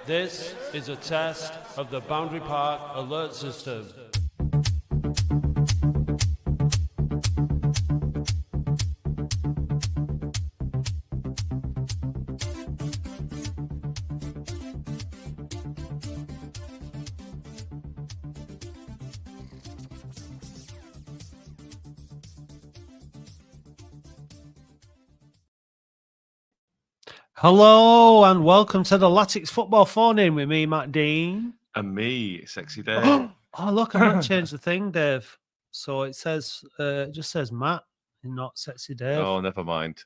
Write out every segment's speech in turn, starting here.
This is a test of the Boundary Park alert system. Hello and welcome to the Latics Football Phone-In with me, Matt Dean. And me, Sexy Dave. Oh, look, I might change the thing, Dave. So it says, just says Matt and not Sexy Dave. Oh, never mind.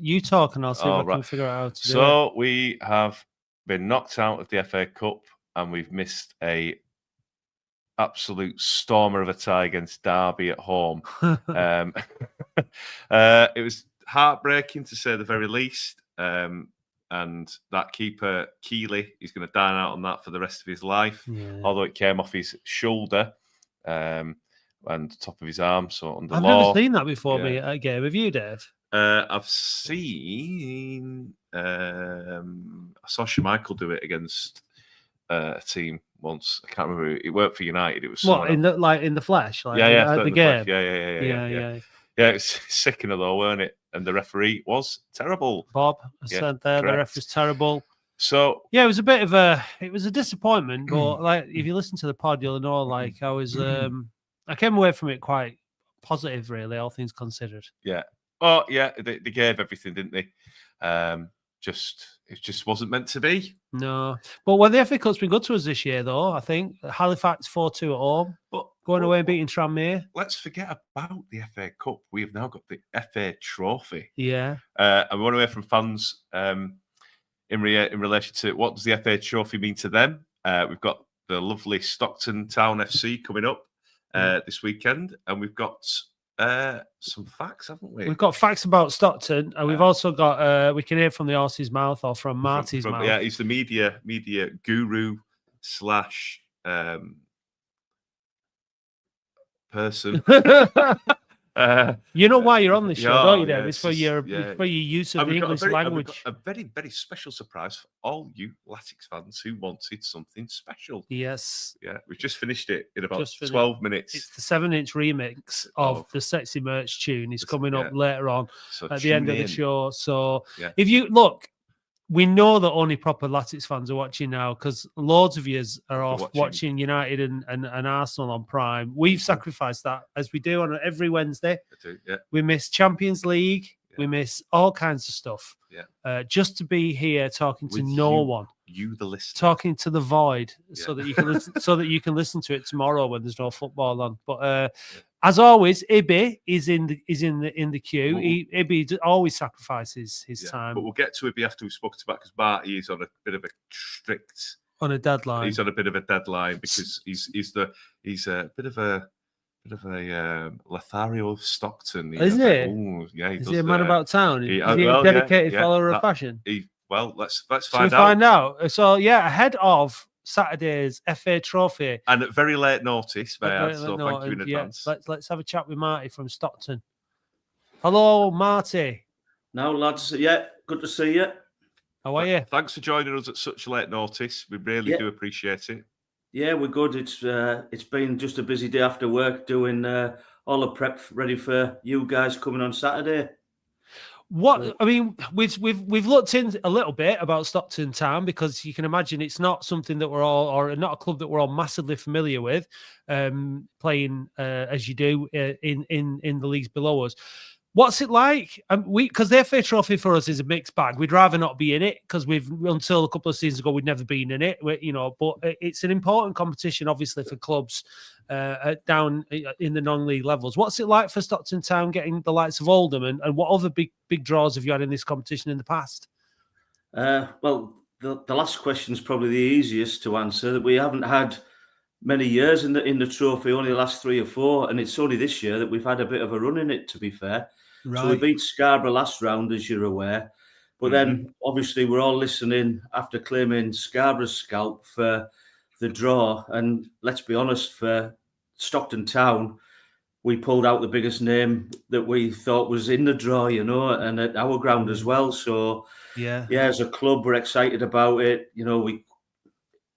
You talk and I'll see if I can figure out how to do it. So we have been knocked out of the FA Cup and we've missed a absolute stormer of a tie against Derby at home. It was heartbreaking to say the very least. And that keeper, Keeley, he's going to dine out on that for the rest of his life. Yeah. Although it came off his shoulder and top of his arm. So under I've law, never seen that before me at a game. Have you, Dave? I've seen. I saw Schmeichel do it against a team once. I can't remember. It worked for United. It was what in the flesh, like at the game. Yeah. It was sickening though, weren't it? And the referee was terrible. Bob said there, correct. The ref was terrible. So yeah, it was a disappointment. But like, if you listen to the pod, you'll know. Like, I was, I came away from it quite positive, really, all things considered. Yeah. Oh yeah, they gave everything, didn't they? It just wasn't meant to be. No, but the FA Cup's been good to us this year, though. I think Halifax 4-2 at home, but going away and beating Tranmere. Let's forget about the FA Cup. We have now got the FA Trophy. Yeah, and we want to hear from fans in relation to what does the FA Trophy mean to them. We've got the lovely Stockton Town FC coming up this weekend, and we've got some facts, haven't we? We've got facts about Stockton, and we've also got we can hear from the horse's mouth or from Marty's mouth. Yeah, he's the media guru / person. You know why you're on this show, don't you, Dave? It's for your use of the English language. We've got a very, very special surprise for all you Latics fans who wanted something special. Yes. Yeah, we've just finished it in about 12 minutes. It's the 7-inch remix of the Sexy Merch tune. It's coming up later on at the end of the show. So if you look, we know that only proper Latics fans are watching now because loads of yous are off watching United and Arsenal on Prime. We've sacrificed that as we do on every Wednesday. We miss Champions League. We miss all kinds of stuff. Just to be here talking to no one. You, the listener, talking to the void, so that you can listen, so that you can listen to it tomorrow when there's no football on. But as always, Ibby is in the queue. Ibby always sacrifices his time. But we'll get to Ibby after we've spoken about because Barty is on a bit of a strict deadline. He's on a bit of a deadline because he's a bit of a Lothario of Stockton. Isn't it? Ooh, yeah, is he a man about town? Is he a dedicated follower of fashion? Let's find out. Shall we find out? So ahead of Saturday's FA Trophy, and at very late notice, thank you in advance. Let's have a chat with Marty from Stockton. Hello, Marty. No, lads. Yeah, good to see you. How are you? Thanks for joining us at such late notice. We really do appreciate it. Yeah, we're good. It's been just a busy day after work doing all the prep ready for you guys coming on Saturday. We've looked in a little bit about Stockton Town because you can imagine it's not something that we're all, or not a club that we're all massively familiar with, playing as you do in the leagues below us. What's it like? Because the FA Trophy for us is a mixed bag. We'd rather not be in it because until a couple of seasons ago we'd never been in it. But it's an important competition, obviously, for clubs down in the non-league levels. What's it like for Stockton Town getting the likes of Oldham, and what other big draws have you had in this competition in the past? Well, the last question is probably the easiest to answer. That we haven't had many years in the trophy, only the last 3 or 4, and it's only this year that we've had a bit of a run in it, to be fair. Right. So we beat Scarborough last round, as you're aware. But then, obviously, we're all listening after claiming Scarborough's scalp for the draw. And let's be honest, for Stockton Town, we pulled out the biggest name that we thought was in the draw, and at our ground as well. So, yeah, as a club, we're excited about it. We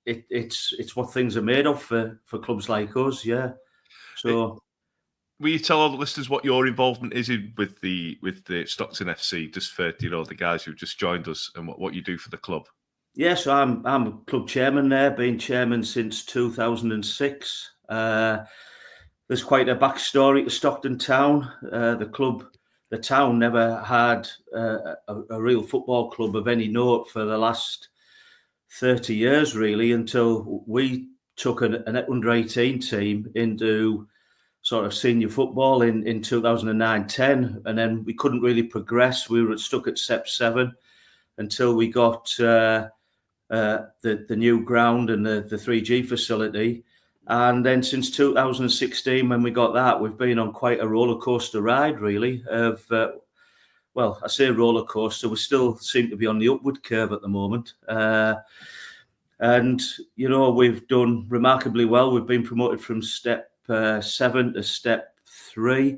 it's what things are made of for clubs like us. Yeah. So. Will you tell all the listeners what your involvement is with the Stockton FC, just for the guys who've just joined us, and what you do for the club? Yeah, so I'm a club chairman there, been chairman since 2006. There's quite a backstory to Stockton Town. The town never had a real football club of any note for the last 30 years, really, until we took an under-18 team into sort of senior football in 2009-10, and then we couldn't really progress. We were stuck at Step 7 until we got the new ground and the 3G facility. And then since 2016, when we got that, we've been on quite a roller coaster ride, really. Well, I say roller coaster, we still seem to be on the upward curve at the moment. And, we've done remarkably well. We've been promoted from Step 7 to Step 3.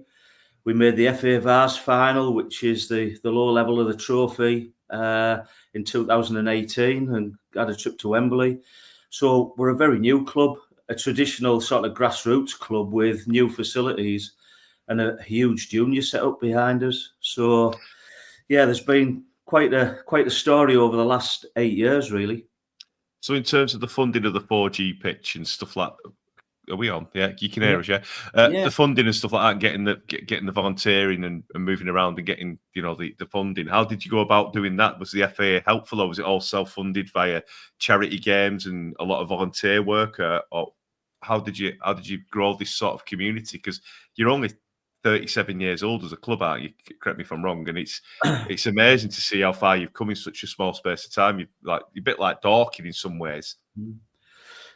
We made the FA Vars final, which is the lower level of the trophy, in 2018, and had a trip to Wembley. So we're a very new club, a traditional sort of grassroots club with new facilities and a huge junior setup behind us. So, yeah, there's been quite a story over the last 8 years, really. So in terms of the funding of the 4G pitch and stuff like that, are we on? Yeah, you can hear us, yeah? The funding and stuff like that, and getting the volunteering and moving around and getting, the funding. How did you go about doing that? Was the FA helpful, or was it all self-funded via charity games and a lot of volunteer work? Or how did you grow this sort of community? Because you're only 37 years old as a club, aren't you? Correct me if I'm wrong. And it's amazing to see how far you've come in such a small space of time. You're a bit like Dorking in some ways.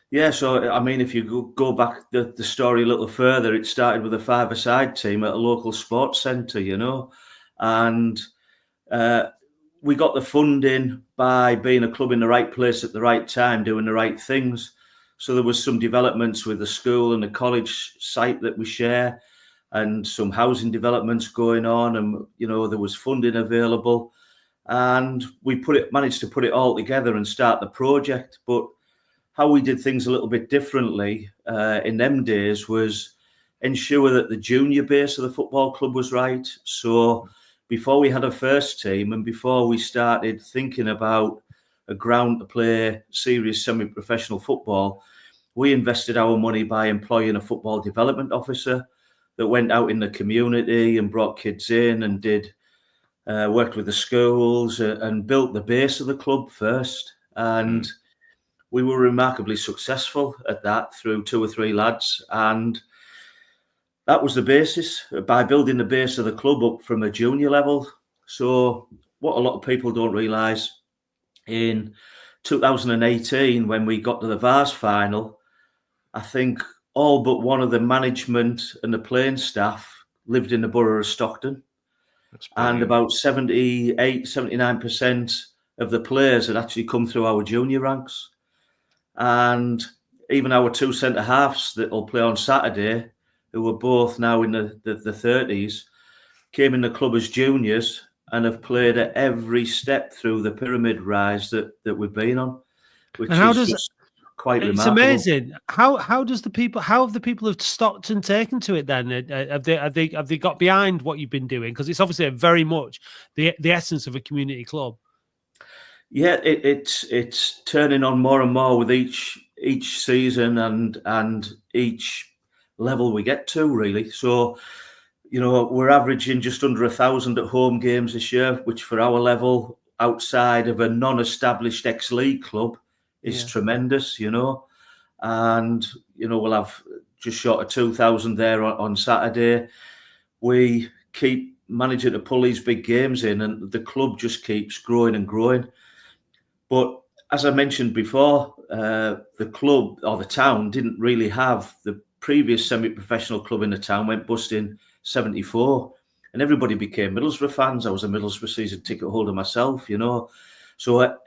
Yeah, so I mean, if you go back the story a little further, it started with a five-a-side team at a local sports centre, and we got the funding by being a club in the right place at the right time, doing the right things. So there was some developments with the school and the college site that we share, and some housing developments going on, and there was funding available, and we managed to put it all together and start the project. But how we did things a little bit differently in them days was ensure that the junior base of the football club was right. So before we had a first team and before we started thinking about a ground to play serious semi-professional football, we invested our money by employing a football development officer that went out in the community and brought kids in and worked with the schools and built the base of the club first. And we were remarkably successful at that through 2 or 3 lads. And that was the basis, by building the base of the club up from a junior level. So what a lot of people don't realise, in 2018, when we got to the Vars final, I think all but one of the management and the playing staff lived in the borough of Stockton. And about 79% of the players had actually come through our junior ranks. And even our 2 centre-halves that will play on Saturday, who were both now in the 30s, came in the club as juniors and have played at every step through the pyramid rise that we've been on, which is quite remarkable. It's amazing. How have the people of Stockton taken to it then? Have they got behind what you've been doing? Because it's obviously very much the essence of a community club. Yeah, it's turning on more and more with each season and each level we get to, really. So, we're averaging just under 1,000 at home games this year, which for our level, outside of a non-established ex-league club, is tremendous, And, we'll have just short of 2,000 there on Saturday. We keep managing to pull these big games in, and the club just keeps growing and growing. But as I mentioned before, the club or the town didn't really have the previous semi-professional club in the town went bust in 74, and everybody became Middlesbrough fans. I was a Middlesbrough season ticket holder myself, So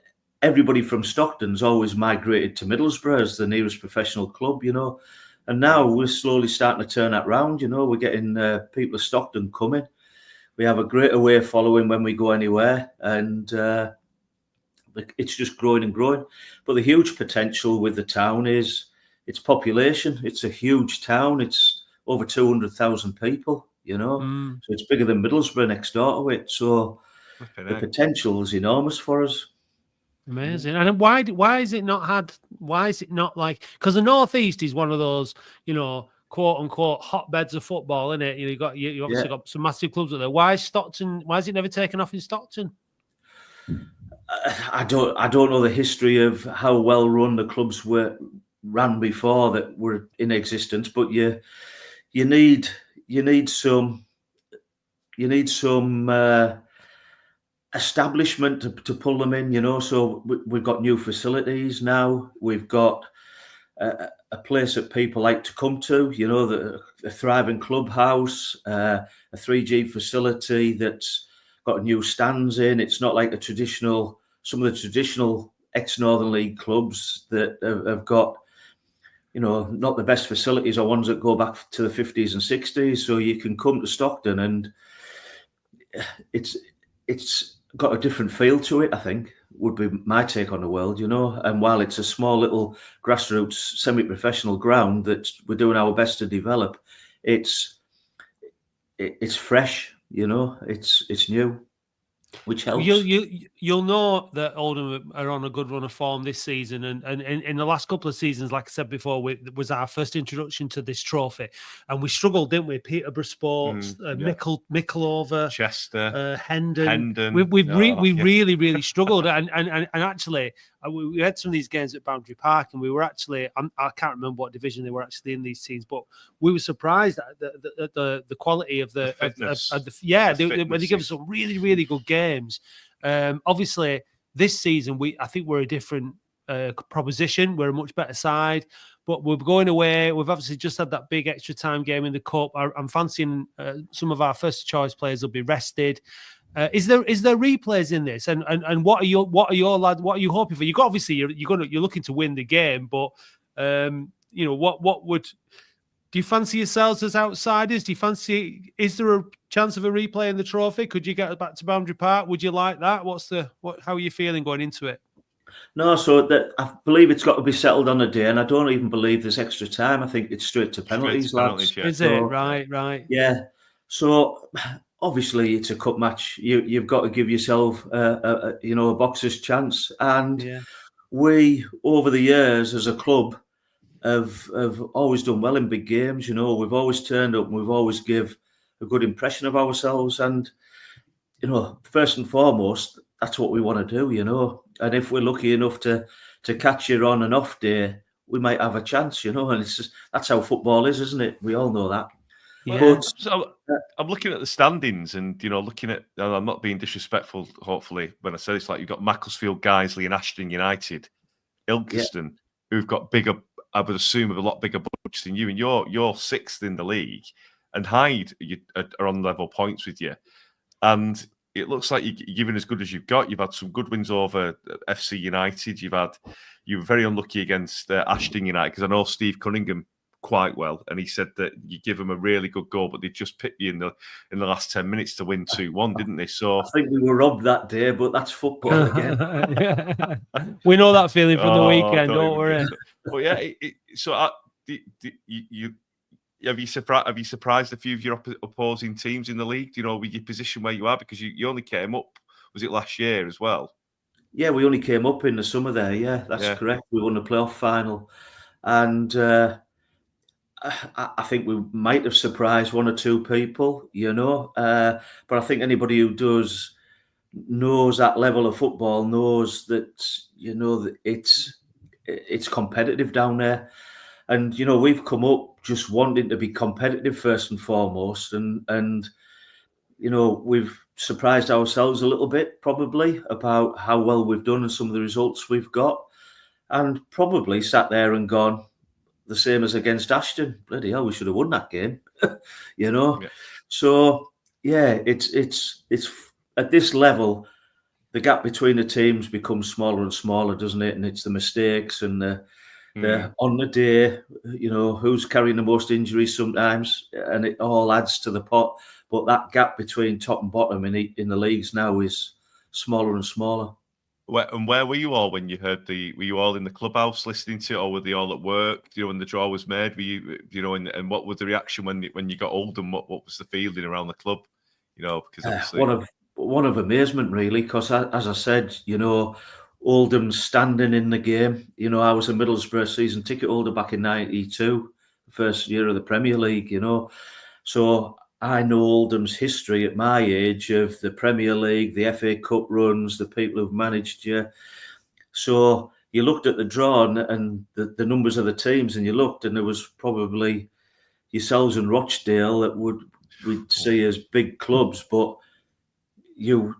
everybody from Stockton's always migrated to Middlesbrough as the nearest professional club, And now we're slowly starting to turn that round, We're getting people of Stockton coming. We have a great away following when we go anywhere, and it's just growing and growing. But the huge potential with the town is its population. It's a huge town. It's over 200,000 people, So it's bigger than Middlesbrough next door to it. So the potential is enormous for us. Amazing. And why is it not like, because the Northeast is one of those, quote unquote hotbeds of football, isn't it? You obviously got some massive clubs up there. Why is it never taken off in Stockton? I don't know the history of how well run the clubs ran before that were in existence, but you need some establishment to pull them in, So we've got new facilities now. We've got a place that people like to come to, a thriving clubhouse, a 3G facility that's got new stands in. It's not like some of the traditional ex-Northern League clubs that have got, not the best facilities, or ones that go back to the 50s and 60s. So you can come to Stockton and it's got a different feel to it, I think, would be my take on the world, And while it's a small little grassroots semi-professional ground that we're doing our best to develop, it's fresh, it's new, which helps. You'll know that Oldham are on a good run of form this season, and in the last couple of seasons, like I said before, was our first introduction to this trophy, and we struggled, didn't we? Peterborough Sports, Mickleover, Chester, Hendon. We really struggled, and actually we had some of these games at Boundary Park, and we were actually I can't remember what division they were actually in, these teams, but we were surprised at the quality of the fitness. When they give us some really good games. Obviously, this season I think we're a different proposition. We're a much better side, but we're going away. We've obviously just had that big extra time game in the cup. I'm fancying some of our first choice players will be rested. Is there replays in this? And what are your lads? What are you hoping for? You got, obviously you're looking to win the game, but what would do you fancy yourselves as outsiders? Is there a chance of a replay in the trophy? Could you get back to Boundary Park? Would you like that? How are you feeling going into it? No, so I believe it's got to be settled on a day, and I don't even believe there's extra time. I think it's straight to penalties, lads. Is it? Right. Yeah. So obviously it's a cup match. You've got to give yourself a boxer's chance, and we over the years as a club have always done well in big games. We've always turned up and we've always give a good impression of ourselves. And, first and foremost, that's what we want to do, And if we're lucky enough to catch you on an off day, we might have a chance, And it's just, that's how football is, isn't it? We all know that. Yeah. But, so I'm looking at the standings and, looking at, I'm not being disrespectful, hopefully, when I say this, like you've got Macclesfield, Guiseley and Ashton United, Ilkeston, who've got bigger, I would assume, a lot bigger budgets than you, and you're sixth in the league, and Hyde are on level points with you, and it looks like you're giving as good as you've got. You've had some good wins over FC United. You were very unlucky against Ashton United, because I know Steve Cunningham quite well, and he said that you give them a really good goal, but they just picked you in the last 10 minutes to win 2-1, didn't they? So I think we were robbed that day, but that's football again. We know that feeling from the weekend, don't worry. Well, yeah. Have you surprised a few of your opposing teams in the league? With your position where you are, because you only came up, was it last year as well? Yeah, we only came up in the summer there. Yeah, that's correct. We won the playoff final, and I think we might have surprised one or two people, but I think anybody who knows that level of football knows that, that it's competitive down there. And, we've come up just wanting to be competitive first and foremost. And we've surprised ourselves a little bit, probably, about how well we've done and some of the results we've got. And probably sat there and gone, the same as against Ashton. Bloody hell, we should have won that game, Yeah. So it's at this level, the gap between the teams becomes smaller and smaller, doesn't it? And it's the mistakes and the on the day, who's carrying the most injuries sometimes, and it all adds to the pot. But that gap between top and bottom in the leagues now is smaller and smaller. Where were you all when you heard were you all in the clubhouse listening to it, or were they all at work, when the draw was made? Were you, and what was the reaction when you got Oldham? What was the feeling around the club? Because obviously... One of amazement, really, because as I said, Oldham's standing in the game. I was a Middlesbrough season ticket holder back in '92, first year of the Premier League, So I know Oldham's history at my age of the Premier League, the FA Cup runs, the people who've managed you. So you looked at the draw and the numbers of the teams, and you looked, and there was probably yourselves and Rochdale that we'd see as big clubs, but you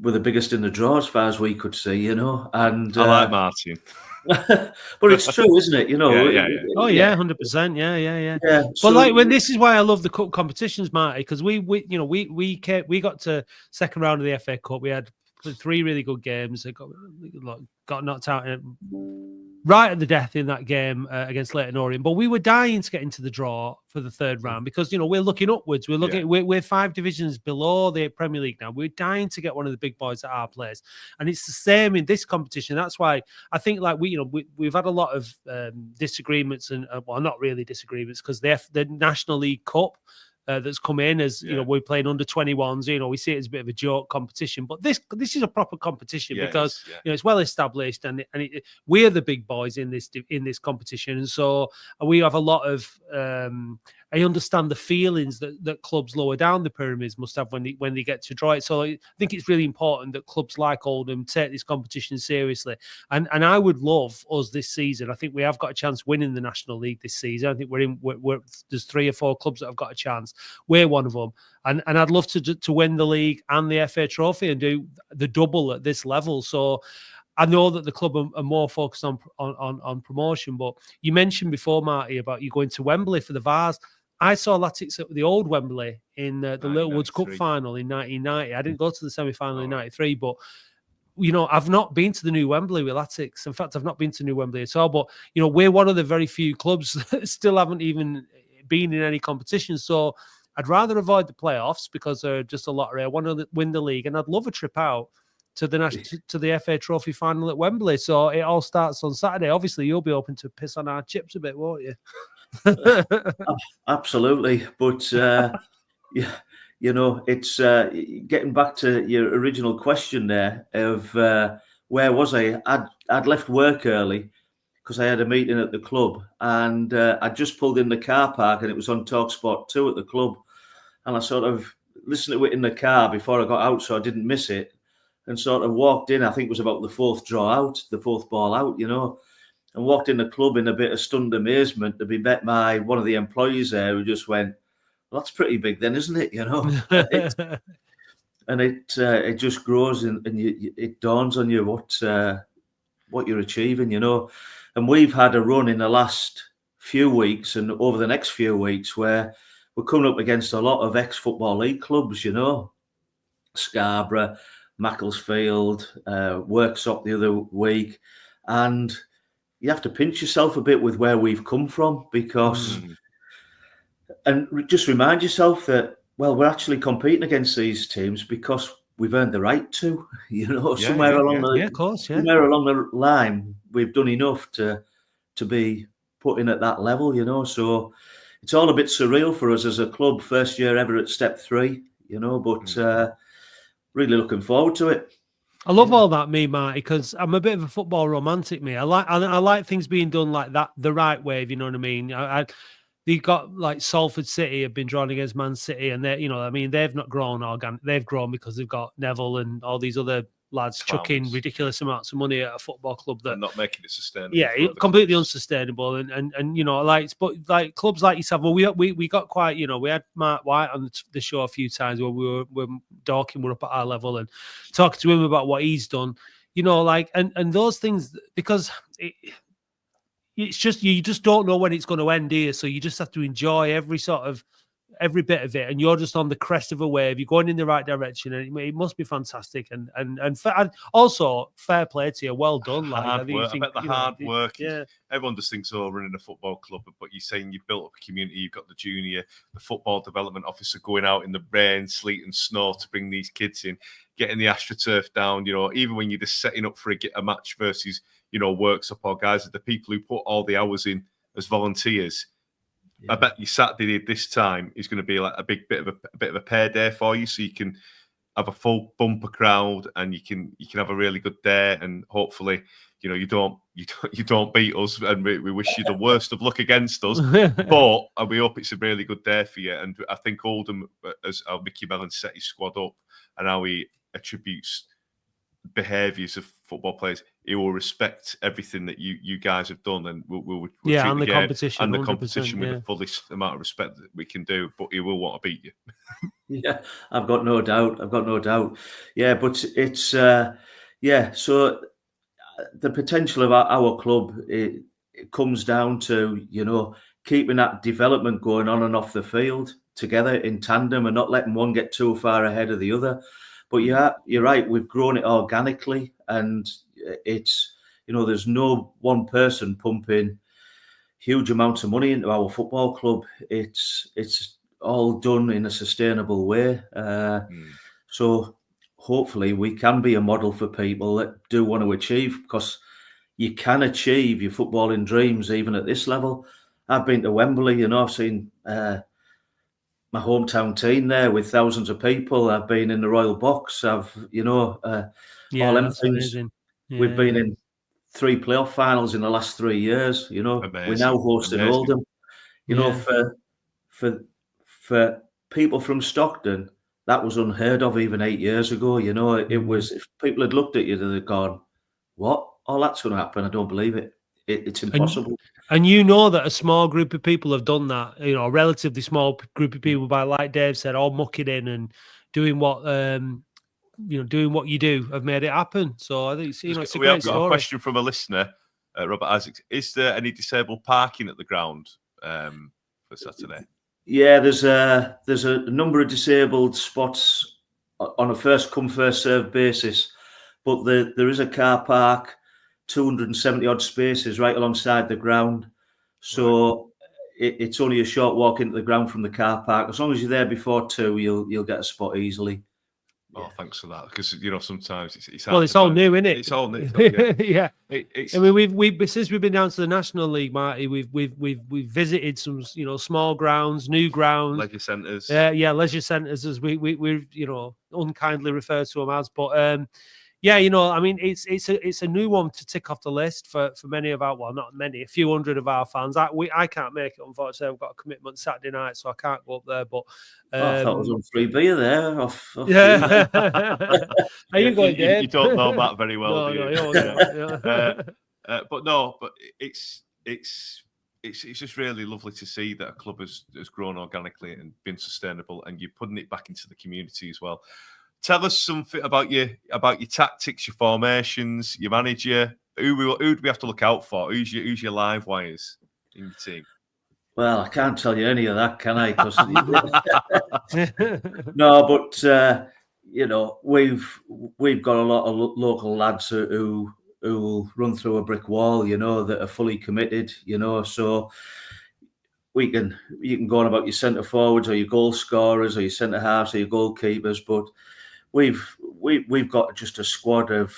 were the biggest in the draw as far as we could see, And I like Martin. But it's true, isn't it? Yeah. Oh yeah, 100%. Yeah. Yeah. But when this is why I love the cup competitions, Marty, because we got to second round of the FA Cup. We had 3 really good games. Got knocked out right at the death in that game against Leyton Orient. But we were dying to get into the draw for the third round because we're looking upwards. We're 5 divisions below the Premier League now. We're dying to get one of the big boys at our place, and it's the same in this competition. That's why I think we've had a lot of disagreements and well, not really disagreements, because the National League Cup that's come in as we're playing under 21s. We see it as a bit of a joke competition, but this is a proper competition because it's well established, and we're the big boys in this competition, and so we have a lot of. I understand the feelings that clubs lower down the pyramids must have when they get to draw it. So I think it's really important that clubs like Oldham take this competition seriously. And I would love us this season. I think we have got a chance winning the National League this season. I think there's 3 or 4 clubs that have got a chance. We're one of them. And I'd love to win the league and the FA Trophy and do the double at this level. So I know that the club are more focused on promotion, but you mentioned before, Marty, about you going to Wembley for the Vars. I saw Latics at the old Wembley in the Little Woods Cup final in 1990. I didn't go to the semi-final in 93, but I've not been to the new Wembley with Latics. In fact, I've not been to new Wembley at all. But we're one of the very few clubs that still haven't even been in any competition. So I'd rather avoid the playoffs because they're just a lottery. I want to win the league, and I'd love a trip out to the FA Trophy final at Wembley. So it all starts on Saturday. Obviously, you'll be open to piss on our chips a bit, won't you? Absolutely, but it's getting back to your original question there of where was I? I'd left work early because I had a meeting at the club, and I just pulled in the car park, and it was on TalkSport 2 at the club, and I sort of listened to it in the car before I got out, so I didn't miss it, and sort of walked in. I think it was about the 4th draw out, the 4th ball out, and walked in the club in a bit of stunned amazement to be met by one of the employees there who just went, well, that's pretty big then, isn't it? And it just grows and it dawns on you what you're achieving, And we've had a run in the last few weeks and over the next few weeks where we're coming up against a lot of ex-Football League clubs, Scarborough, Macclesfield, Worksop the other week, and you have to pinch yourself a bit with where we've come from because, and just remind yourself that, well, we're actually competing against these teams because we've earned the right to, somewhere along the line, we've done enough to be put in at that level, so it's all a bit surreal for us as a club, first year ever at step 3, but really looking forward to it. I love all that, Marty, because I'm a bit of a football romantic, me. I like things being done like that, the right way, if you know what I mean. They got like Salford City have been drawn against Man City, and they've not grown organic. They've grown because they've got Neville and all these other lads chucking ridiculous amounts of money at a football club that not making it sustainable. Yeah, completely unsustainable. And but like clubs like yourself, well, we got quite, we had Mark White on the show a few times where we're talking, we're up at our level and talking to him about what he's done, and those things, because it's just, you just don't know when it's going to end here. So you just have to enjoy every sort of every bit of it, and you're just on the crest of a wave. You're going in the right direction, and it must be fantastic. And also fair play to you. Well done. Hard work. I bet the hard work. Yeah. Everyone just thinks, oh, running a football club, but you're saying you've built up a community. You've got the junior, the football development officer going out in the rain, sleet, and snow to bring these kids in, getting the AstroTurf down. Even when you're just setting up for a match versus works up or guys, the people who put all the hours in as volunteers. I bet your Saturday this time is going to be like a bit of a pair day for you, so you can have a full bumper crowd and you can have a really good day, and hopefully you don't beat us, and we wish you the worst of luck against us. But we hope it's a really good day for you. And I think Oldham, as how Mickey Mellon set his squad up and how he attributes behaviours of football players, he will respect everything that you guys have done, and we'll and the competition, and the competition with the fullest amount of respect that we can do. But he will want to beat you. Yeah, I've got no doubt. Yeah, but it's so the potential of our club, it comes down to keeping that development going on and off the field together in tandem, and not letting one get too far ahead of the other. But you're right. We've grown it organically, and it's there's no one person pumping huge amounts of money into our football club. It's all done in a sustainable way. So hopefully we can be a model for people that do want to achieve, because you can achieve your footballing dreams even at this level. I've been to Wembley. I've seen my hometown team there with thousands of people. I've been in the Royal Box. I've, all them things. We've been in 3 playoff finals in the last 3 years. Amazing. We're now hosting Oldham. For people from Stockton, that was unheard of even 8 years ago. It was, if people had looked at you, they'd have gone, "What? Oh, that's going to happen. I don't believe it. It's impossible." And that a small group of people have done that, a relatively small group of people, by, like Dave said, all mucking in and doing what you do, have made it happen. So I think it's a we great have got story. A question from a listener, Robert Isaacs. Is there any disabled parking at the ground for Saturday? Yeah, there's a number of disabled spots on a first come first served basis, but there is a car park, 270 odd spaces right alongside the ground. So it's only a short walk into the ground from the car park. As long as you're there before 2, you'll get a spot easily. Oh, thanks for that. Because sometimes it's all new, isn't it? It's all new. Yeah. I mean, we've since we've been down to the National League, Marty, we've visited some small grounds, new grounds, leisure centres. Leisure centres, as we're unkindly refer to them as. But I mean, it's a new one to tick off the list for many of our, well, not many, a few hundred of our fans. I can't make it, unfortunately. I've got a commitment Saturday night, so I can't go up there. But I thought it was on free beer there. Yeah. Are you going, Dave? You don't know Matt very well, do you? But it's just really lovely to see that a club has grown organically and been sustainable, and you're putting it back into the community as well. Tell us something about your tactics, your formations, your manager. Who do we have to look out for? Who's your live wires in your team? Well, I can't tell you any of that, can I? No, but we've got a lot of local lads who will run through a brick wall, that are fully committed, so you can go on about your centre forwards or your goal scorers or your centre halves or your goalkeepers, but we've got just a squad of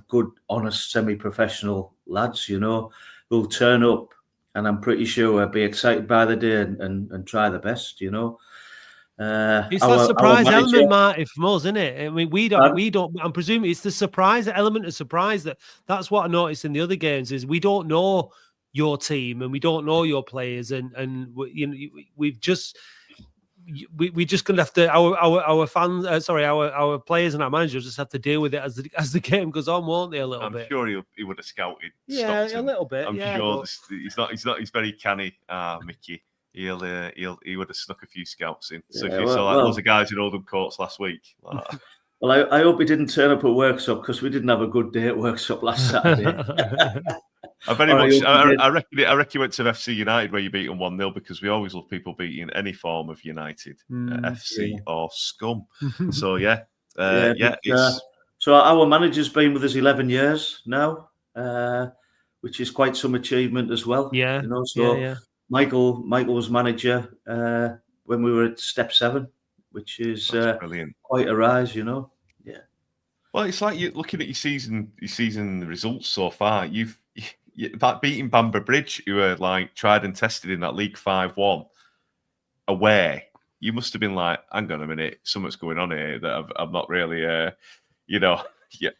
good, honest, semi-professional lads, who'll turn up, and I'm pretty sure we'll be excited by the day and try the best, It's that surprise element, Marty, from us, isn't it? I mean, we don't. I'm presuming it's the surprise element of surprise that's what I noticed in the other games is we don't know your team and we don't know your players, and we've just. We're just going to have to our fans, our players and our managers just have to deal with it as the game goes on, won't they? A little bit. I'm sure he would have scouted. Yeah, Stockton. a little bit. I'm sure he's very canny, Mickey. He would have snuck a few scouts in. So if you saw loads of guys in Oldham courts last week. Well, I hope he didn't turn up at workshop, because we didn't have a good day at workshop last Saturday. I very Or I much. hope you did. I reckon you went to FC United where you beat them 1-0 because we always love people beating any form of United, FC or scum. So yeah, it's. So our manager's been with us 11 years now, which is quite some achievement as well. Yeah, you know. So Michael was manager when we were at step 7, which is brilliant. Quite a rise, you know. Yeah. Well, it's like you're looking at your season results so far. You've beating Bamber Bridge, who are like tried and tested in that League 5-1 away. You must have been like, hang on a minute, something's going on here that I'm not really, yeah.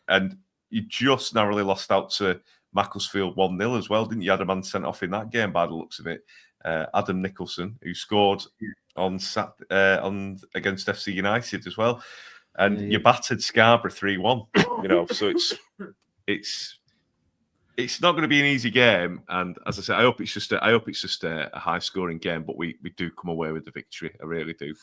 And you just narrowly lost out to Macclesfield 1-0 as well, didn't you? You had a man sent off in that game by the looks of it. Adam Nicholson, who scored on against FC United as well. And you battered Scarborough 3-1, so it's not going to be an easy game. And as I say, I hope it's just a high scoring game, but we do come away with the victory. I really do.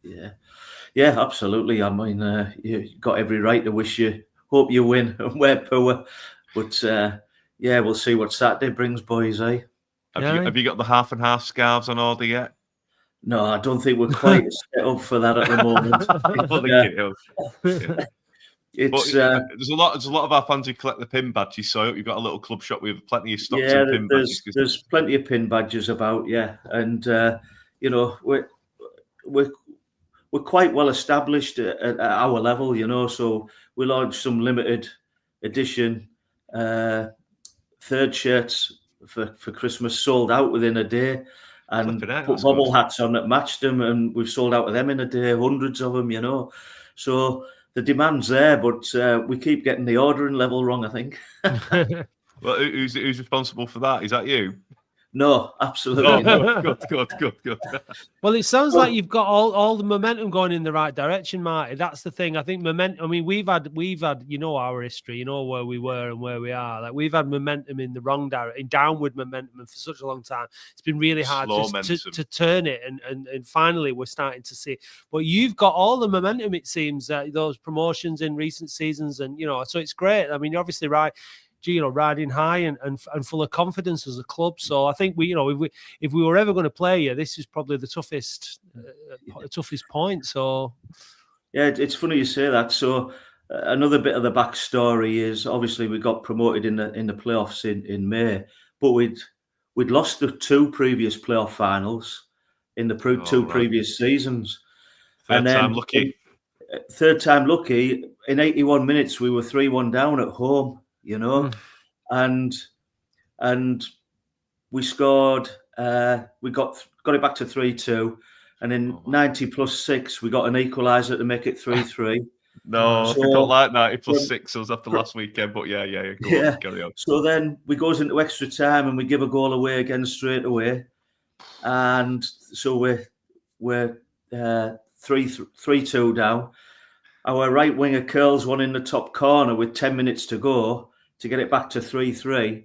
Yeah, absolutely. I mean, you've got every right to hope you win and wear poor. But we'll see what Saturday brings, boys, eh? Have you got the half and half scarves on order yet? No, I don't think we're quite set up for that at the moment. There's a lot of our fans who collect the pin badges, so I hope you've got a little club shop with plenty of Stockton pin badges. There's plenty of pin badges about, and we're quite well established at our level, so we launched some limited edition third shirts for Christmas, sold out within a day. And put bobble hats on that matched them, and we've sold out of them in a day, hundreds of them, So the demand's there, but we keep getting the ordering level wrong, I think. Well, who's responsible for that? Is that you? No, absolutely not. Good. Well, it sounds like you've got all the momentum going in the right direction, Marty. That's the thing. I think momentum. I mean, we've had our history, where we were and where we are. Like we've had momentum in the wrong direction, downward momentum, and for such a long time, it's been really hard to turn it. And finally, we're starting to see. But you've got all the momentum. It seems those promotions in recent seasons, and so it's great. I mean, you're obviously right. Riding high and full of confidence as a club. So I think if we were ever going to play you, this is probably the toughest point. So yeah, it's funny you say that. So another bit of the backstory is obviously we got promoted in the playoffs in May, but we'd lost the 2 previous playoff finals in the previous seasons. Third time lucky. In 81 minutes, we were 3-1 down at home. And we scored. We got it back to 3-2, and in 90 plus 6, we got an equaliser to make it 3-3. No, I don't like 90 plus 6. It was after last weekend, but yeah. Go on, carry on. So then we goes into extra time, and we give a goal away again straight away, and so we're 3-2 down. Our right winger curls one in the top corner with 10 minutes to go to get it back to 3-3.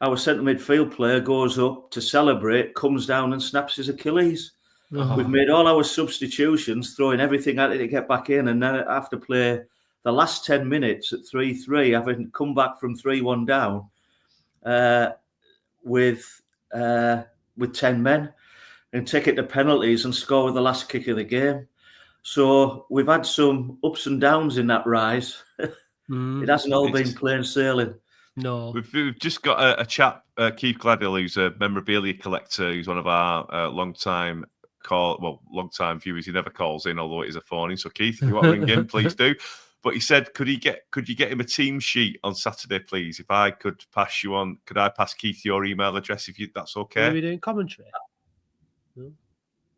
Our centre midfield player goes up to celebrate, comes down and snaps his Achilles. Oh. We've made all our substitutions, throwing everything at it to get back in, and then I have to play the last 10 minutes at 3-3, having come back from 3-1 down with 10 men, and take it to penalties and score with the last kick of the game. So we've had some ups and downs in that rise. It hasn't all been plain sailing. No. We've just got a chap, Keith Gladhill, who's a memorabilia collector, who's one of our long-time viewers. He never calls in, although it is a phone. So Keith, if you want to ring in, please do. But he said, could you get him a team sheet on Saturday, please? If I could pass you on, could I pass Keith your email address that's okay? Are we doing commentary? No.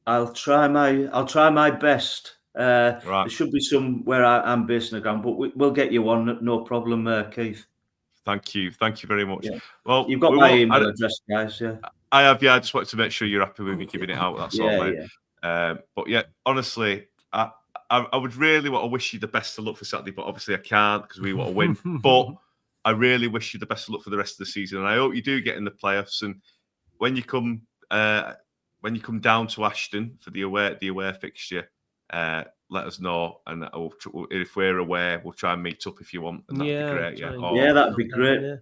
I'll try my best. Right. There should be somewhere I'm based in the ground, but we'll get you one, no problem, Keith. Thank you very much. Yeah. Well, you've got my email address, guys. Yeah, I have. Yeah, I just wanted to make sure you're happy with me giving it out. That's all, mate. Yeah. But yeah, honestly, I would really want to wish you the best of luck for Saturday, but obviously I can't because we want to win. But I really wish you the best of luck for the rest of the season, and I hope you do get in the playoffs. And when you come down to Ashton for the away fixture, let us know, and if we're aware, we'll try and meet up if you want, and that'd be great. Yeah, that'd be great.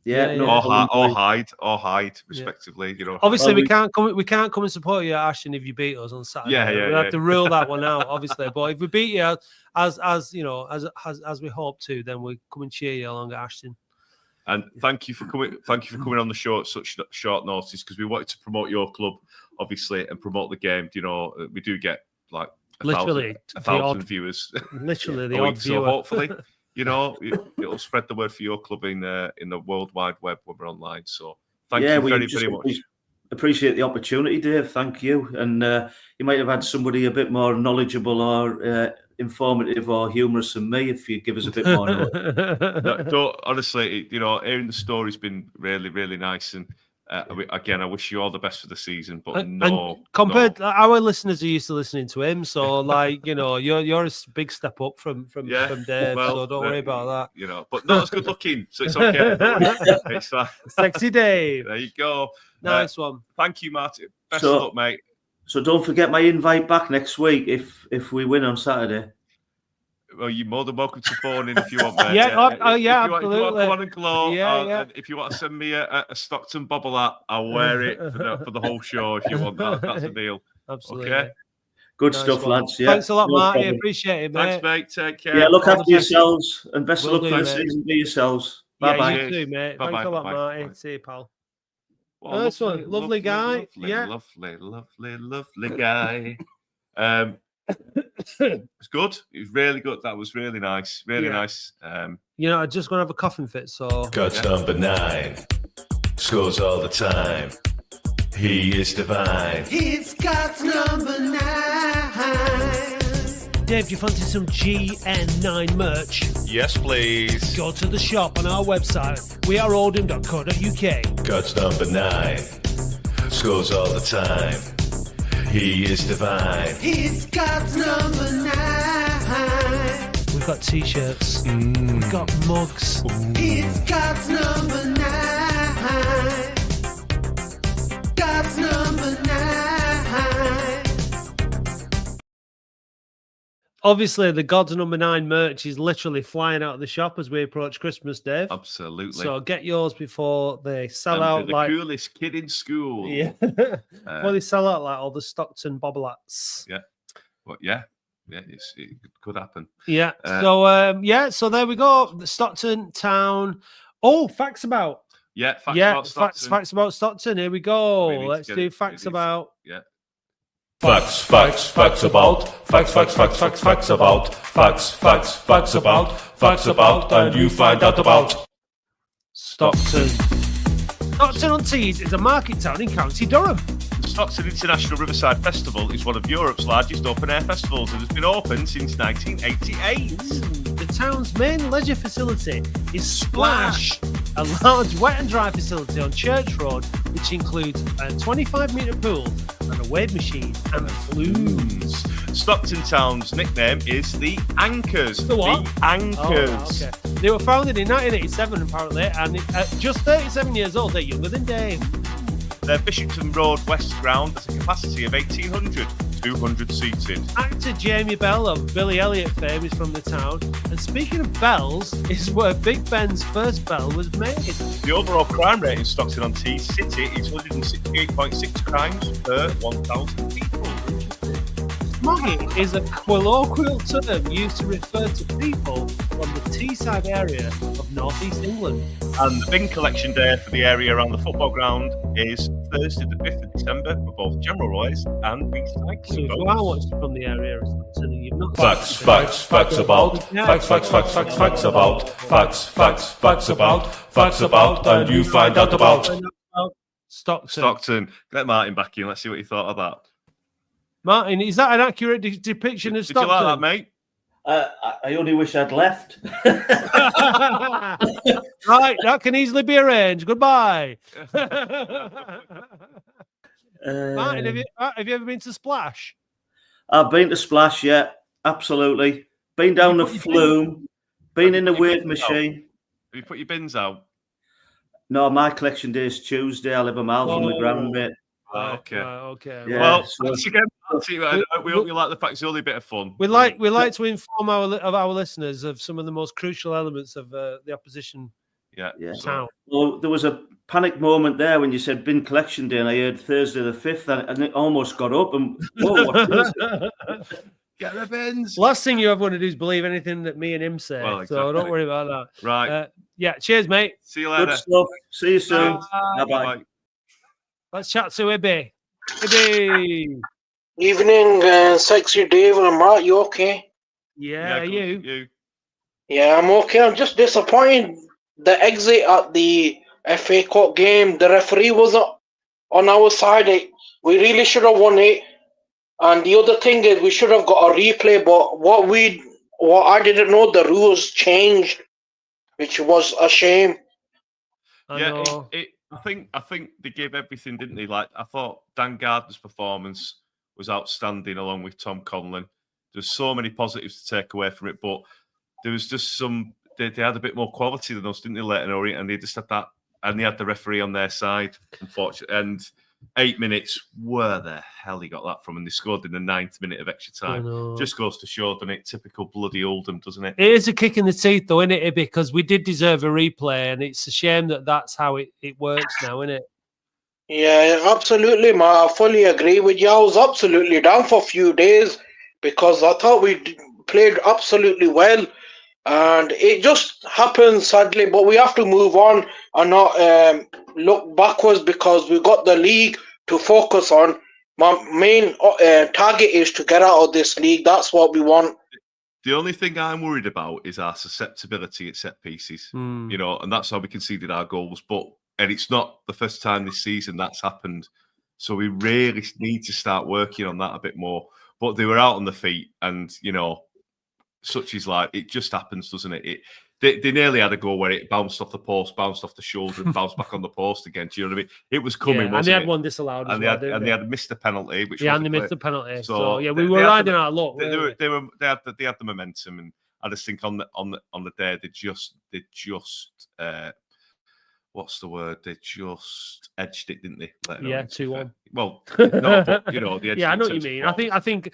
Yeah, no, or hide, respectively. You know, obviously we can't come and support you at Ashton if you beat us on Saturday. We have to rule that one out, obviously. But if we beat you as you know, as we hope to, then we come and cheer you along at Ashton. And thank you for coming. Thank you for coming on the show at such short notice, because we wanted to promote your club, obviously, and promote the game. You know, we do get like a thousand viewers, literally the odd viewer. So hopefully, you know, it'll spread the word for your club in the World Wide Web when we're online. So thank you very much. Appreciate the opportunity, Dave. Thank you. And you might have had somebody a bit more knowledgeable or informative or humorous than me if you give us a bit more. Honestly, you know, hearing the story's been really, really nice. And again, I wish you all the best for the season. But our listeners are used to listening to him, so like, you know, you're a big step up from Dave. Well, so don't worry about that. You know, but not as good looking, so it's okay. It's fine. Sexy Dave. There you go. Nice one. Thank you, Martin. Best of luck, mate. So don't forget my invite back next week if we win on Saturday. Well, you're more than welcome to phone in if you want, mate. Absolutely. If you want to come on and glow, and if you want to send me a Stockton bobble hat, I'll wear it for the whole show if you want that. That's a deal. Absolutely. Okay? Good stuff, lads. Yeah. Thanks a lot, Marty. Appreciate it, mate. Thanks, mate. Take care. Yeah, look after yourselves and best of luck for the season. Be yourselves. Bye-bye. You too, mate. Bye-bye. Thanks a lot, Marty. Bye-bye. See you, pal. Well, nice one. Lovely guy. Lovely guy. It's good. It was really good. That was really nice. Really nice. You know, I just gonna have a coughing fit. So God's number 9 scores all the time. He is divine. He's God's number 9. Dave, do you fancy some GN9 merch? Yes, please. Go to the shop on our website. weareoldham.co.uk. God's number 9 scores all the time. He is divine. He's God's number 9. We've got t-shirts. We've got mugs. He's God's number 9. God's number 9. Obviously, the God's number 9 merch is literally flying out of the shop as we approach Christmas, Dave. Absolutely. So get yours before they sell out. The coolest kid in school. Yeah. Before they sell out like all the Stockton bobble hats. Yeah. Well, yeah, it could happen. Yeah. So there we go. The Stockton Town. Oh, facts about. Yeah. Facts about Stockton. Here we go. Let's do facts about. Yeah. Facts about, and you find out about. Stockton. Stockton-on-Tees is a market town in County Durham. The Stockton International Riverside Festival is one of Europe's largest open-air festivals and has been open since 1988. The town's main leisure facility is Splash, a large wet and dry facility on Church Road, which includes a 25-metre pool and a wave machine and flumes. Stockton Town's nickname is the Anchors. The what? The Anchors. Oh, okay. They were founded in 1987, apparently, and at just 37 years old, they're younger than Dave. Their Bishopton Road West ground has a capacity of 1,800, 200 seated. Actor Jamie Bell of Billy Elliot fame is from the town, and speaking of bells, is where Big Ben's first bell was made. The overall crime rate in Stockton-on-Tees City is 168.6 crimes per 1,000 people. Smoggy is a colloquial term used to refer to people from the Teesside area of North East England. And the bin collection day for the area around the football ground is Thursday the 5th of December for both general waste and recycling. So if you are watching from the area of Stockton and you've not... Facts about, and you find out about. Stockton. Get Martin back in. Let's see what you thought of that. Martin, is that an accurate depiction of Stockton? Did you like that, mate? I only wish I'd left. Right, that can easily be arranged. Goodbye. Martin, have you ever been to Splash? I've been to Splash, yeah, absolutely. Been down the flume, been in the wave machine. Have you put your bins out? No, my collection day is Tuesday. I live a mile from the ground, mate. Okay. Okay. Yeah, well, once again, we hope you like the fact it's only a bit of fun. We like to inform our listeners of some of the most crucial elements of the opposition Yeah. Sound. Well, there was a panic moment there when you said bin collection day, and I heard Thursday the 5th, and it almost got up. And whoa, what is it? Get the bins. Last thing you ever want to do is believe anything that me and him say. Well, So exactly. don't worry about that. Right. Yeah. Cheers, mate. See you later. Good stuff. See you soon. Bye. Bye-bye. Let's chat to Ibby. Ibby. Evening, sexy Dave and Matt. You okay? Yeah, good. you. Yeah, I'm okay. I'm just disappointed. The exit at the FA Cup game, the referee wasn't on our side. We really should have won it. And the other thing is, we should have got a replay. But what I didn't know, the rules changed, which was a shame. I think they gave everything, didn't they? Like, I thought Dan Gardner's performance was outstanding, along with Tom Conlon. There's so many positives to take away from it, but there was just some. They had a bit more quality than us, didn't they, Leighton Orient? And they just had that, and they had the referee on their side, unfortunately. And 8 minutes, where the hell he got that from? And they scored in the 9th minute of extra time. Just goes to show, doesn't it? Typical bloody Oldham, doesn't it? It is a kick in the teeth, though, isn't it? Because we did deserve a replay, and it's a shame that that's how it works now, isn't it? Yeah, absolutely, Matt. I fully agree with you. I was absolutely down for a few days because I thought we played absolutely well. And it just happens, sadly, but we have to move on and not look backwards because we've got the league to focus on. My main target is to get out of this league. That's what we want. The only thing I'm worried about is our susceptibility at set pieces, you know, and that's how we conceded our goals. And it's not the first time this season that's happened. So we really need to start working on that a bit more. But they were out on the feet and, you know, such is life. It just happens, doesn't it? They nearly had a goal where it bounced off the post, bounced off the shoulder, and bounced back on the post again. Do you know what I mean? It was coming, wasn't and they it? had one disallowed as well, well, they had missed a penalty, and they missed the penalty. So yeah, we were riding our luck. They had the momentum, and I just think on the day they just what's the word? They just edged it, didn't they? 2-1. Well, no, but you know, the edge. Yeah, I know what you mean. I think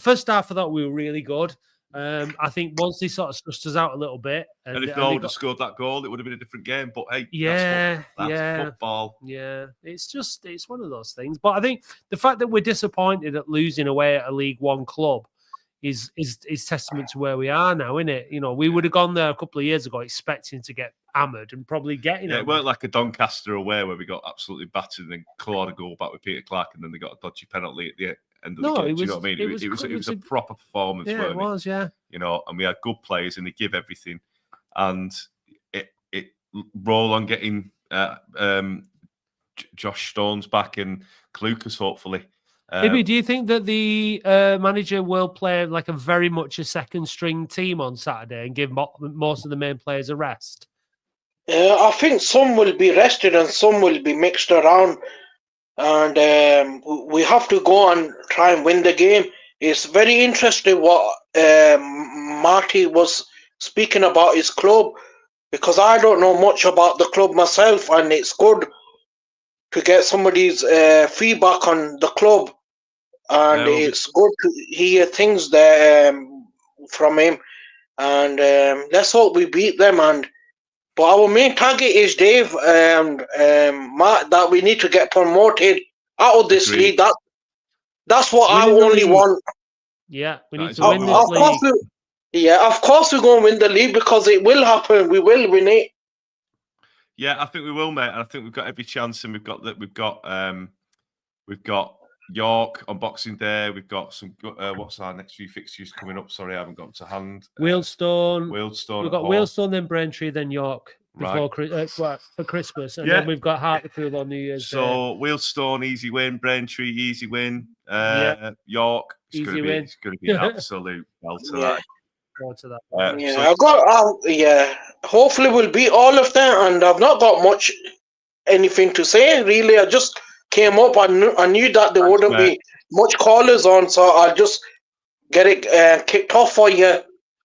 first half I thought we were really good. I think once they sort of stressed us out a little bit, and if they would have scored that goal, it would have been a different game. But hey, that's football. Yeah, it's one of those things. But I think the fact that we're disappointed at losing away at a League One club is testament to where we are now, isn't it? You know, we would have gone there a couple of years ago expecting to get hammered and probably getting it weren't like a Doncaster away where we got absolutely battered and then clawed a goal back with Peter Clark and then they got a dodgy penalty at the end of the game. Do you know what I mean? It was a proper performance. Yeah, it was. Yeah, you know, and we had good players and they give everything, and it roll on getting Josh Stones back and Lucas hopefully. Maybe do you think that the manager will play like a very much a second string team on Saturday and give most of the main players a rest? I think some will be rested and some will be mixed around. And we have to go and try and win the game. It's very interesting what Marty was speaking about his club, because I don't know much about the club myself, and it's good to get somebody's feedback on the club. And it's good to hear things there from him. And let's hope we beat them. But our main target is, Dave and Matt, that we need to get promoted out of this league. That's what I only want. Yeah, we need to win this league. Of course we're going to win the league because it will happen. We will win it. Yeah, I think we will, mate. I think we've got every chance, and we've got York on Boxing Day. We've got some. What's our next few fixtures coming up? Sorry, I haven't got to hand. Wealdstone. We've got Wealdstone, then Braintree, then York before for Christmas, and then we've got Hartlepool on New Year's Day. So Wealdstone, easy win. Braintree, easy win. York, it's going to be an absolute belter. That. Hopefully we'll beat all of them, and I've not got anything to say really. I just came up. I knew that there wouldn't be much callers on, so I'll just get it kicked off for you.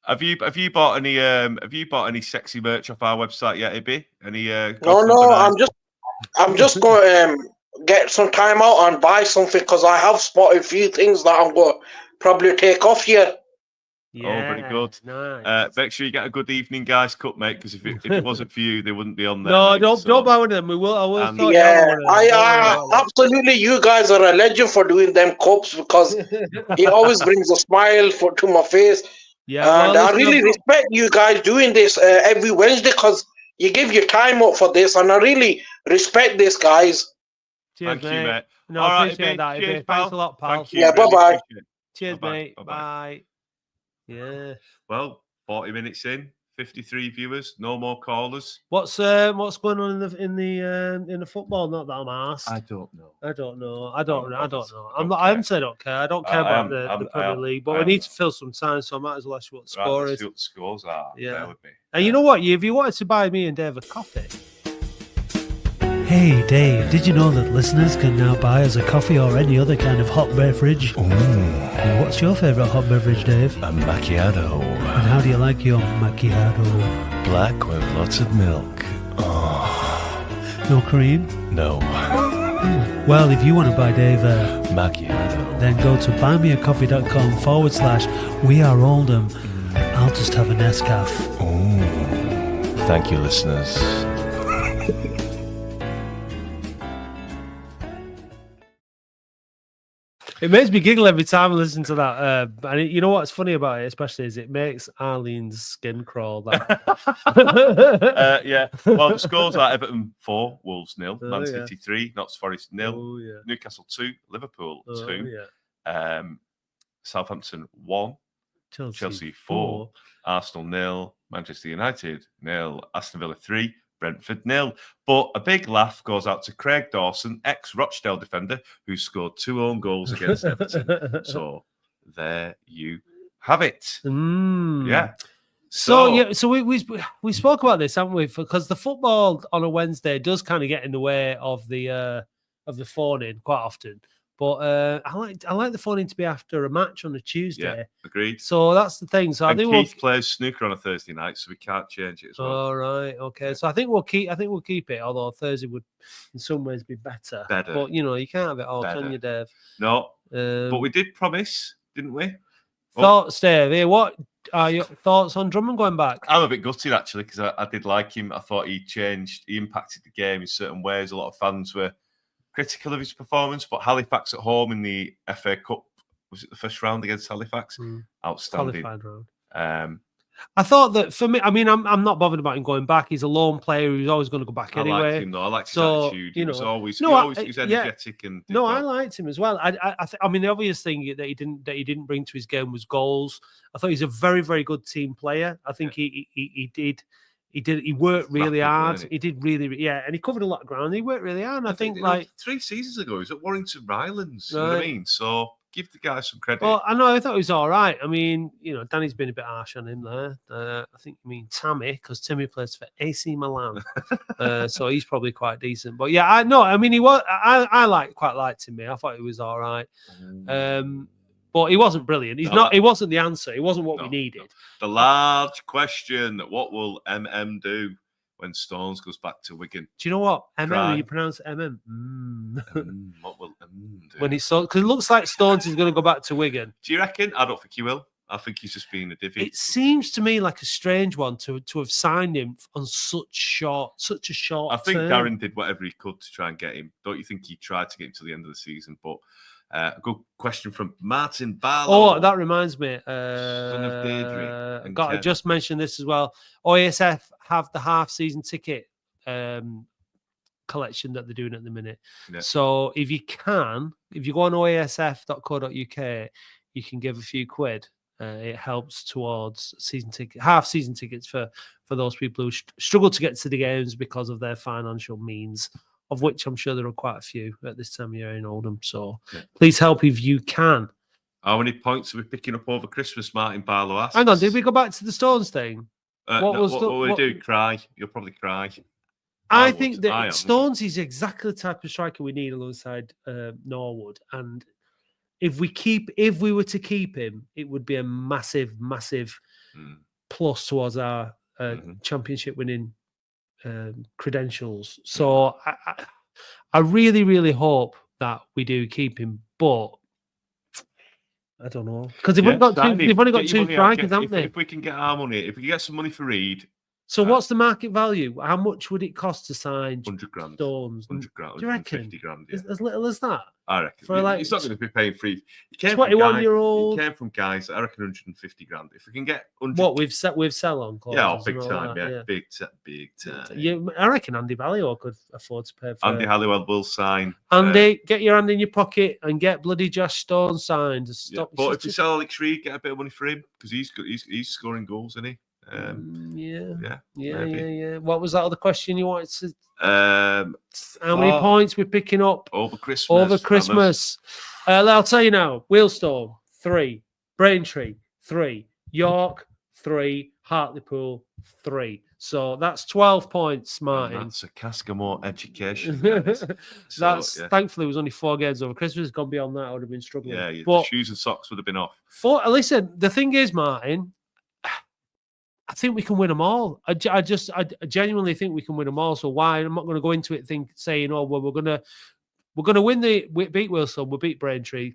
Have you bought any sexy merch off our website yet, Ibby? No. I'm just going to get some time out and buy something because I have spotted a few things that I'm going to probably take off here. Very good. Nice. Make sure you get a good evening, guys. Cup, mate, because if it wasn't for you, they wouldn't be on there. No, mate, don't buy one of them. I will And- sort you Yeah, out one of them. Don't worry I about that. absolutely. You guys are a legend for doing them cups because it always brings a smile to my face. Yeah, And I really respect you guys doing this every Wednesday because you give your time up for this, and I really respect this, guys. Cheers, Thank you, mate. No, All I right, appreciate Ibby. that. Cheers, Ibby. Thanks a lot, pal. Thank you. Yeah, really bye-bye. appreciate it. Cheers, Bye-bye. mate. Bye-bye. Bye. Yeah. Well, 40 minutes in, 53 viewers, no more callers. What's going on in the football? Not that I'm asked. I don't know. I don't know. I don't know. Don't I haven't said I don't care. I don't care about the I Premier am. League, but I we am. need to fill some time, so I might as well ask you what the score Right, let's is. see what the scores are. Yeah. Bear with me. And you know what? If you wanted to buy me and Dave a coffee. Hey Dave, did you know that listeners can now buy us a coffee or any other kind of hot beverage? Ooh, What's your favourite hot beverage, Dave? a macchiato. And how do you like your macchiato? Black with lots of milk. No cream? No, Well, if you want to buy Dave a macchiato. then go to buymeacoffee.com/we are Oldham. I'll just have a Nescafe. Ooh, thank you, listeners. It makes me giggle every time I listen to that. And you know what's funny about it, especially, is it makes Arlene's skin crawl. That. Yeah. Well, the scores are Everton 4, Wolves 0, Oh, Man yeah. City 3, Notts Forest 0, Oh, yeah. Newcastle 2, Liverpool Oh, 2, yeah. Southampton 1, Chelsea 4, Arsenal 0, Manchester United 0, Aston Villa 3, Brentford 0. But a big laugh goes out to Craig Dawson, ex-Rochdale defender, who scored 2 own goals against Everton. So there you have it. Yeah. So we spoke about this, haven't we? Because the football on a Wednesday does kind of get in the way of the phone in quite often. But I like the phone in to be after a match on a Tuesday. Yeah, agreed. So that's the thing. So And I think Keith plays snooker on a Thursday night, so we can't change it as well. All right, okay. So I think we'll keep it. Although Thursday would, in some ways, be better. But you can't have it all, can you, Dave? No. But we did promise, didn't we? Thoughts, Dave? Here, what are your thoughts on Drummond going back? I'm a bit gutted actually because I did like him. I thought he impacted the game in certain ways. A lot of fans were critical of his performance, but Halifax at home in the FA Cup, was it the first round against Halifax? Outstanding. Qualified round. Um, I thought that for me, I mean, I'm not bobothered about him going back. He's a lone player who's always going to go back anyway. I liked him though. I liked his attitude. He was always energetic and no, I liked him as well. I mean, the obvious thing that he didn't bring to his game was goals. I thought he's a very, very good team player. I think he worked really hard. He did really, and he covered a lot of ground. He worked really hard. And I think like 3 seasons ago, he was at Warrington Rylands. You know what I mean? So give the guy some credit. Well, I thought he was all right. I mean, Danny's been a bit harsh on him there. I think you mean Tammy, because Timmy plays for AC Milan, so he's probably quite decent. But yeah, I mean, he was. I quite liked him. I thought he was all right. But he wasn't brilliant. He wasn't the answer. He wasn't what we needed. No. The large question: what will MM do when Stones goes back to Wigan? Do you know what? You pronounce MM. What will do? When he's so, because it looks like Stones is going to go back to Wigan. Do you reckon? I don't think he will. I think he's just being a divvy. It seems to me like a strange one to have signed him on such a short. I think term. Darren did whatever he could to try and get him. Don't you think he tried to get him to the end of the season? But a good question from Martin Barlow. Oh, that reminds me. Son of Deirdre and I Ken. just mentioned this as well. OASF have the half-season ticket collection that they're doing at the minute. Yeah. So if you go on oasf.co.uk, you can give a few quid. It helps towards half-season tickets for those people who struggle to get to the games because of their financial means, of which I'm sure there are quite a few at this time of year in Oldham. So please help if you can. How many points are we picking up over Christmas, Martin Barlow asks? Hang on, did we go back to the Stones thing? What will we do? Cry? You'll probably cry. I think that Stones is exactly the type of striker we need alongside Norwood. And if we were to keep him, it would be a massive plus towards our championship winning credentials. So I really, really hope that we do keep him, but I don't know because they've only got two. They've only got two strikers, haven't they? If we can get our money, if we can get some money for Reed. So what's the market value? How much would it cost to sign 100 grand. Stones? 100 grand. Do you reckon? 50 grand. Yeah. As little as that? I reckon. For like, it's not going to be paying free. 21-year-old. He came from guys. I reckon 150 grand. If we can get 100. What we've sell on clauses? Yeah, big time. That, yeah, big time. Yeah, I reckon Andy Halliwell could afford to pay for Andy Halliwell will sign. Andy, get your hand in your pocket and get bloody Josh Stone signed. Stop. But if you sell Alex Reed, get a bit of money for him because he's scoring goals, isn't he? Yeah. What was that other question you wanted to? How many points we're picking up over Christmas? I'll tell you now. Wheelstone 3, Braintree 3, York 3, Hartlepool 3. So that's 12 points, Martin. And that's a Cascamore education. Thankfully it was only 4 games over Christmas. Gone beyond that, I would have been struggling. Yeah, the shoes and socks would have been off. Listen, the thing is, Martin, I think we can win them all. I genuinely think we can win them all. So why? I'm not going to go into it saying, oh, well, we're going to beat Wilson, we'll beat Braintree,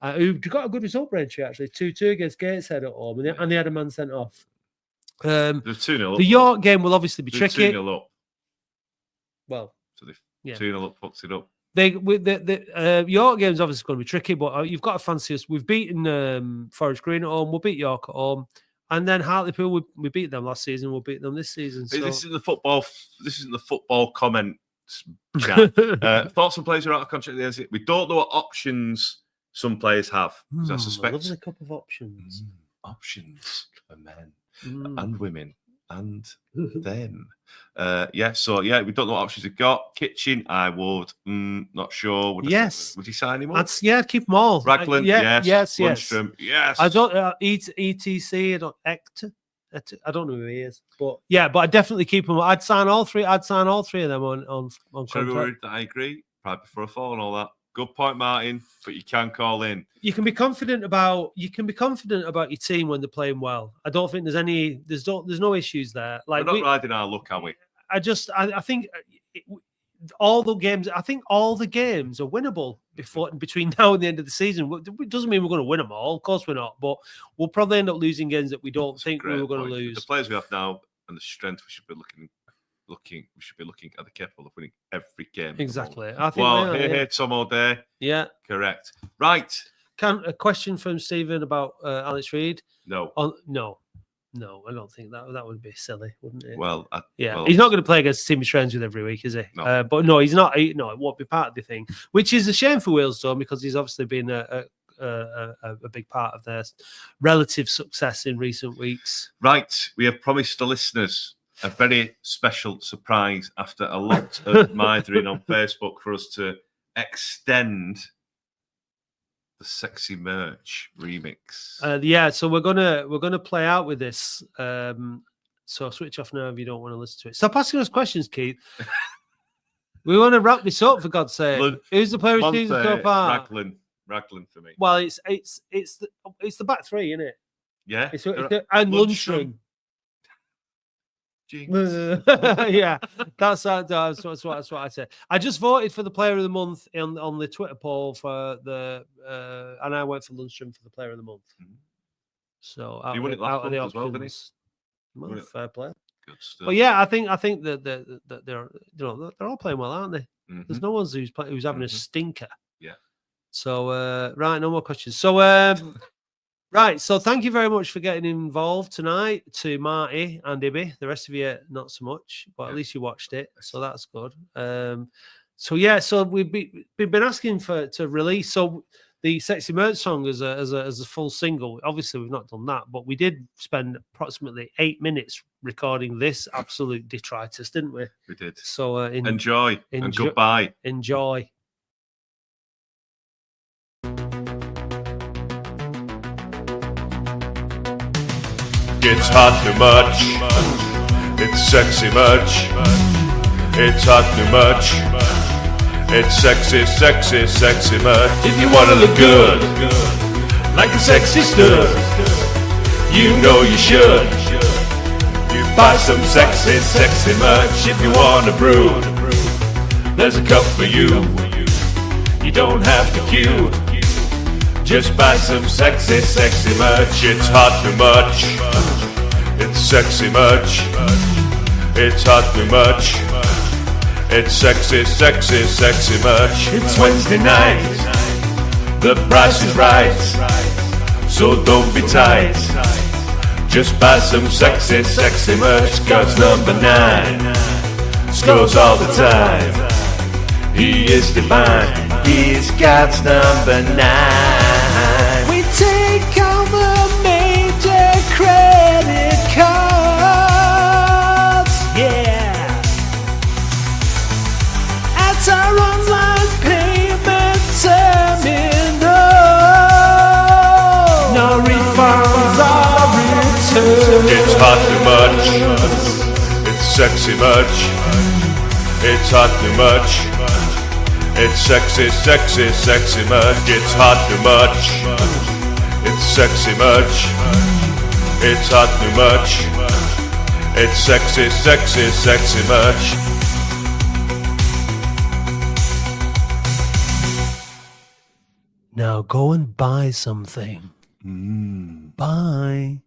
who got a good result, Braintree, actually. 2-2 against Gateshead at home, and they had a man sent off. They're 2-0 up. The York game will obviously be tricky. 2-0 up. Well, so 2-0 up, fucks it up. The York game's obviously going to be tricky, but you've got to fancy us. We've beaten Forest Green at home, we'll beat York at home. And then Hartlepool, we beat them last season. We'll beat them this season. So. This isn't the football comment chat. Thoughts on players who are out of contract at the end. We don't know what options some players have. I suspect a lovely couple of options. Options for men and women and them. We don't know what options we've got. Kitchen, I would. Not sure. Would you sign him up? I'd keep them all. Raglan, yes. Lundstrom, yes. I don't ETC. I don't know who he is, but I definitely keep him. I'd sign all three. I'd sign all three of them on contract. I agree. Probably before a fall and all that. Good point, Martin. But you can call in. You can be confident about your team when they're playing well. I don't think there's no issues there. Like we're not riding our luck, are we? I think all the games. I think all the games are winnable between now and the end of the season. It doesn't mean we're going to win them all. Of course we're not. But we'll probably end up losing games that we don't think we were going to lose. The players we have now and the strength we should be looking at the capable of winning every game. Exactly. I think here, Tom all day. Yeah. Correct. Right. A question from Stephen about Alex Reed? No. No, I don't think that would be silly, wouldn't it? Well, he's not going to play against the team he trains with every week, is he? No. But no, he's not. It won't be part of the thing, which is a shame for Wheelstone because he's obviously been a big part of their relative success in recent weeks. Right. We have promised the listeners a very special surprise after a lot of mithering on Facebook for us to extend the sexy merch remix. So we're gonna play out with this. So switch off now if you don't want to listen to it. Stop asking us questions, Keith. We want to wrap this up for God's sake. Who's the player of the season so far? Raglan for me. Well, it's the back three, isn't it? Yeah. And Lundstrom. Yeah, that's what I said. I just voted for the player of the month on the Twitter poll for and I went for Lundstrom for the player of the month. So you won it last month as well, didn't he? Fair play. Good stuff. But yeah, I think that they're all playing well, aren't they? Mm-hmm. There's no one who's having a stinker. Yeah. So right, no more questions. So right, so thank you very much for getting involved tonight to Marty and Ibby. The rest of you, not so much, but at least you watched it, so that's good. So we've been asking to release the Sexy Merch song as a full single. Obviously, we've not done that, but we did spend approximately 8 minutes recording this absolute detritus, didn't we? We did. So enjoy and goodbye. Enjoy. It's hot too much. It's sexy much. It's hot too much. It's sexy, sexy, sexy much. If you wanna look good, like a sexy stud, you know you should. You buy some sexy, sexy much. If you wanna brew, there's a cup for you. You don't have to queue. Just buy some sexy, sexy merch. It's hot too much. It's sexy merch. It's hot too much. It's sexy, sexy, sexy merch. It's Wednesday night. The price is right. So don't be tight. Just buy some sexy, sexy merch. Cause number 9 scores all the time. He is divine. He's God's number 9. We take all the major credit cards. Yeah. At our online payment terminal. No refunds are returned. It's hot too much. It's sexy much. It's hot too much. It's sexy, sexy, sexy much. It's hot too much. It's sexy much. It's hot too much. It's sexy, sexy, sexy much. Now go and buy something. Bye.